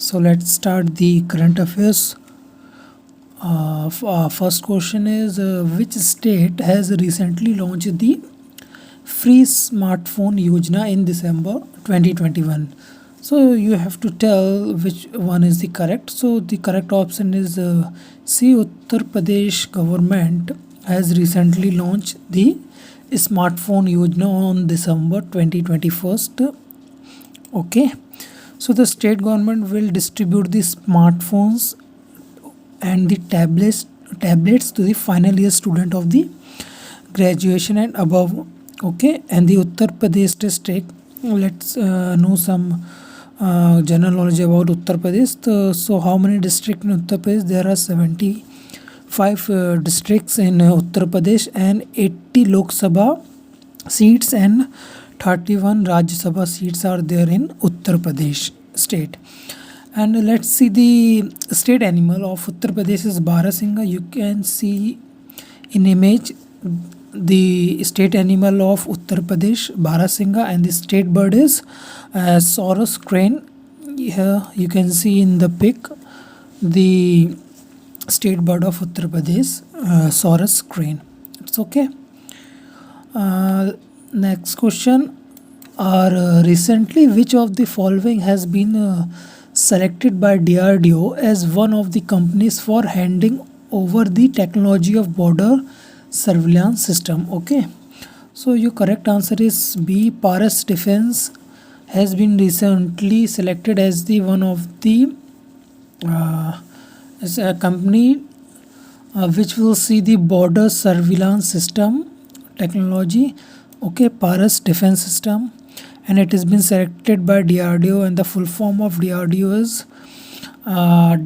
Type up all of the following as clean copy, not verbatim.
So let's start the current affairs. First question is which state has recently launched the free smartphone Yojana in December 2021? So you have to tell which one is the correct. So the correct option is C. Uttar Pradesh government has recently launched the smartphone Yojana on December 2021. Okay. So the state government will distribute the smartphones and the tablets to the final year student of the graduation and above. Okay, and the Uttar Pradesh district. Let's know some general knowledge about Uttar Pradesh. So how many districts in Uttar Pradesh? There are 75 districts in Uttar Pradesh and 80 Lok Sabha seats and 31 Rajya Sabha seats are there in Uttar Pradesh state. And let's see the state animal of Uttar Pradesh is Barasingha. You can see in image the state animal of Uttar Pradesh, Barasingha, and the state bird is Saurus crane. Here you can see in the pic the state bird of Uttar Pradesh, Saurus crane. It's okay. Next question. Recently, which of the following has been selected by DRDO as one of the companies for handing over the technology of border surveillance system? Okay, so your correct answer is B. Paras Defense has been recently selected as the one of the as a company which will see the border surveillance system technology. Okay, Paras Defense System, and it has been selected by DRDO, and the full form of DRDO is full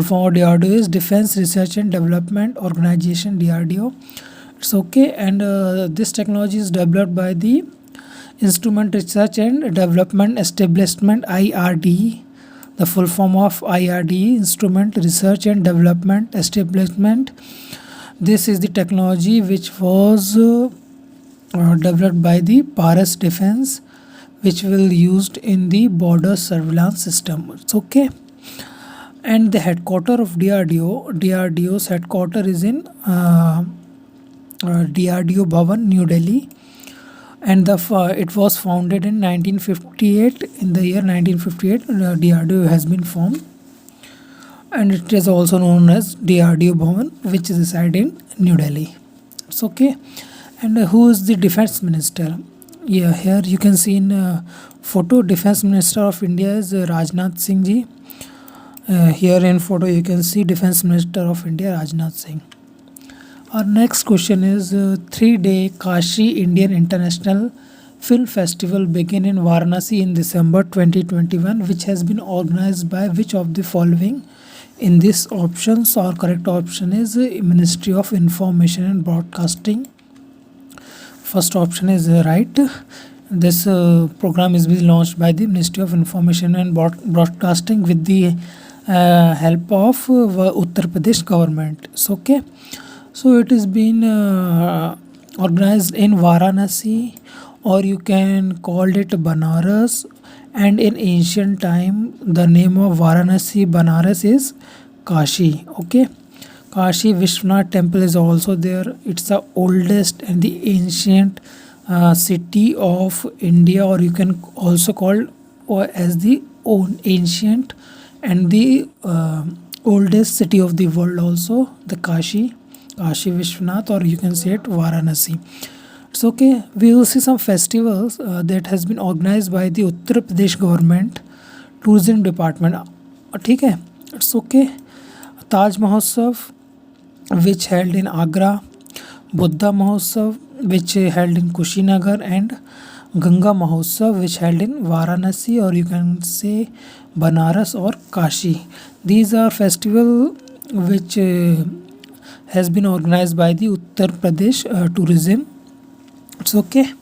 form of DRDO is Defense Research and Development Organization, DRDO. It's okay, and this technology is developed by the Instrument Research and Development Establishment, IRDE. The full form of IRDE, Instrument Research and Development Establishment. This is the technology which was developed by the Paras Defense, which will used in the border surveillance system. It's okay. And the headquarter of DRDO's headquarter is in DRDO Bhavan, New Delhi, and it was founded in 1958. In the year 1958, DRDO has been formed, and it is also known as DRDO Bhavan, which is resided in New Delhi. It's okay. And who is the defense minister? Yeah, here you can see in photo defense minister of India is Rajnath Singh ji. Here in photo you can see defense minister of India, Rajnath Singh. Our next question is 3-day Kashi Indian International Film Festival begin in Varanasi in December 2021, which has been organized by which of the following in this options? Our correct option is Ministry of Information and Broadcasting. First option is right. This program is being launched by the Ministry of Information and Broadcasting with the help of Uttar Pradesh government. So, okay. So it is been organized in Varanasi, or you can call it Banaras. And in ancient time, the name of Varanasi, Banaras is Kashi. Okay. Kashi Vishwanath temple is also there. It's the oldest and the ancient city of India, or you can also call as the ancient and the oldest city of the world also, the Kashi Vishwanath, or you can say it Varanasi. It's okay. We will see some festivals that has been organized by the Uttar Pradesh government tourism department. ठीक है, it's okay. Taj Mahotsav, which held in Agra, Buddha Mahotsav, which held in Kushinagar, and Ganga Mahotsav, which held in Varanasi, or you can say Banaras or Kashi. These are festival which has been organized by the Uttar Pradesh tourism. It's okay.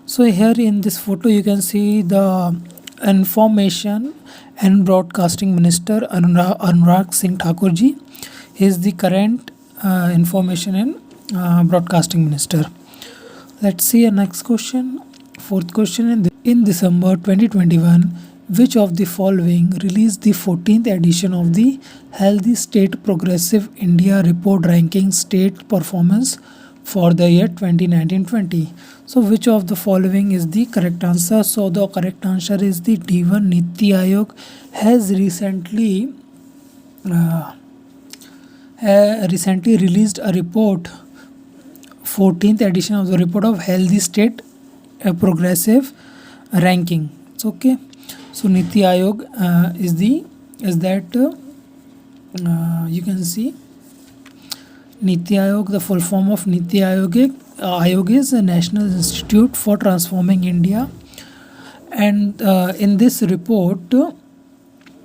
So here in this photo you can see the Information and Broadcasting Minister Anurag Singh Thakur ji. He is the current Information and Broadcasting Minister. Let's see a next question. Fourth question. In December 2021, which of the following released the 14th edition of the Healthy State Progressive India Report ranking state performance for the year 2019-20? So which of the following is the correct answer? So the correct answer is the D1. Niti Aayog has recently released a report, 14th edition of the report of Healthy State Progressive ranking. It's okay. So Niti Aayog you can see Niti Aayog, the full form of Niti Aayog is a National Institute for Transforming India, and in this report,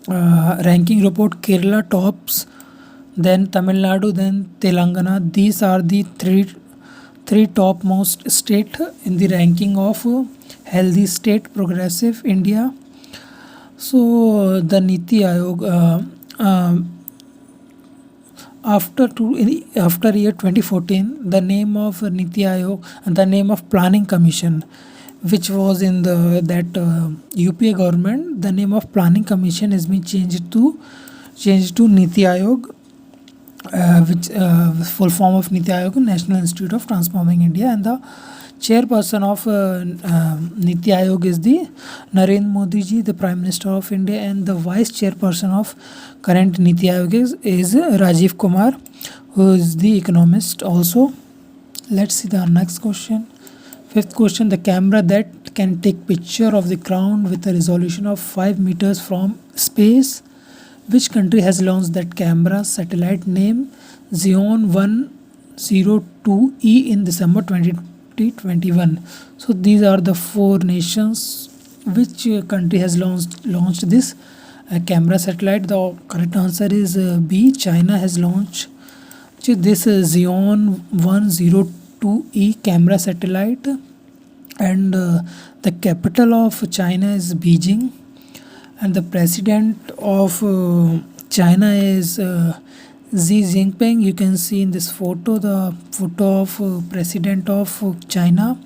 ranking report, Kerala tops, then Tamil Nadu, then Telangana. These are the three topmost state in the ranking of Healthy State Progressive India. So the Niti Aayog after year 2014, the name of Niti Aayog and the name of Planning Commission, which was in that UPA government, the name of Planning Commission has been changed to Niti Aayog, which full form of Niti Aayog, National Institute of Transforming India, and the chairperson of Niti Aayog is the Narendra Modi ji, the Prime Minister of India, and the vice chairperson of current Niti Aayog is Rajiv Kumar, who is the economist also. Let's see the next question. Fifth question, the camera that can take picture of the ground with a resolution of 5 meters from space. Which country has launched that camera? Satellite name Xion 102E in December 2021. So these are the 4 nations. Which country has launched this camera satellite? The correct answer is B. China has launched this Xion 102E camera satellite, and the capital of China is Beijing, and the president of China is Xi Jinping. You can see in this photo the photo of president of China,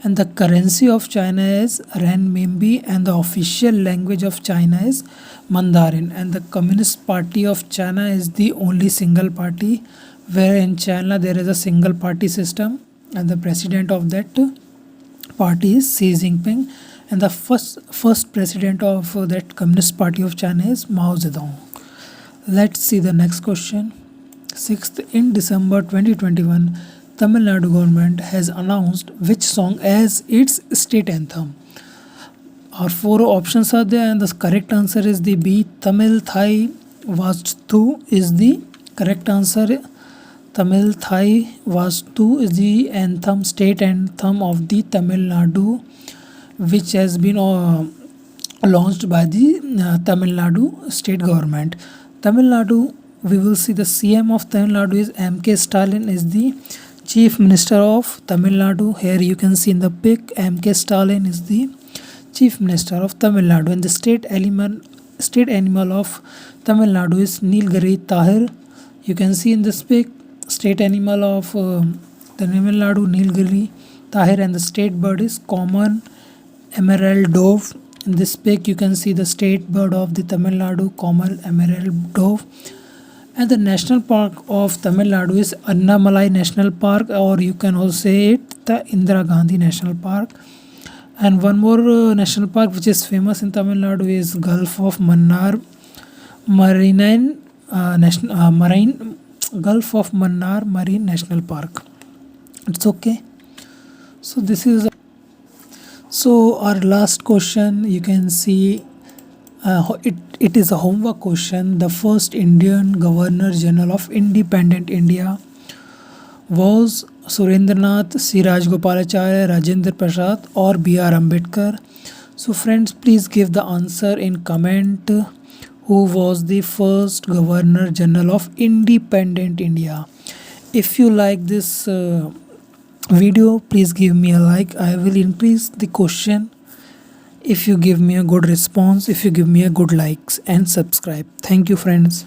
and the currency of China is renminbi, and the official language of China is Mandarin, and the Communist Party of China is the only single party, where in China there is a single party system, and the president of that party is Xi Jinping, and the first president of that Communist Party of China is Mao Zedong. Let's see the next question. Sixth, in December 2021, Tamil Nadu government has announced which song as its state anthem? Our 4 options are there, and the correct answer is the B. Tamil Thai Vastu is the correct answer. Tamil Thai Vastu is the anthem, state anthem of the Tamil Nadu, which has been launched by the Tamil Nadu state government. Tamil Nadu, we will see the CM of Tamil Nadu is M.K. Stalin, is the Chief Minister of Tamil Nadu. Here you can see in the pic, M.K. Stalin is the Chief Minister of Tamil Nadu, and the state animal of Tamil Nadu is Nilgiri Tahir. You can see in this pic, state animal of Tamil Nadu, Nilgiri Tahir, and the state bird is common emerald dove. In this pic you can see the state bird of the Tamil Nadu, common emerald dove. And the national park of Tamil Nadu is Annamalai National Park, or you can also say it the Indira Gandhi National Park. And one more national park which is famous in Tamil Nadu is Gulf of Mannar Marine Gulf of Mannar Marine National Park. It's okay. So this is so our last question. You can see it is a homework question. The first Indian Governor General of Independent India was Surendranath, C. Rajagopalachari, Rajendra Prasad, or B.R. Ambedkar. So friends, please give the answer in comment. Who was the first Governor General of Independent India? If you like this video, please give me a like. I will increase the question if you give me a good response, if you give me a good likes and subscribe. Thank you friends.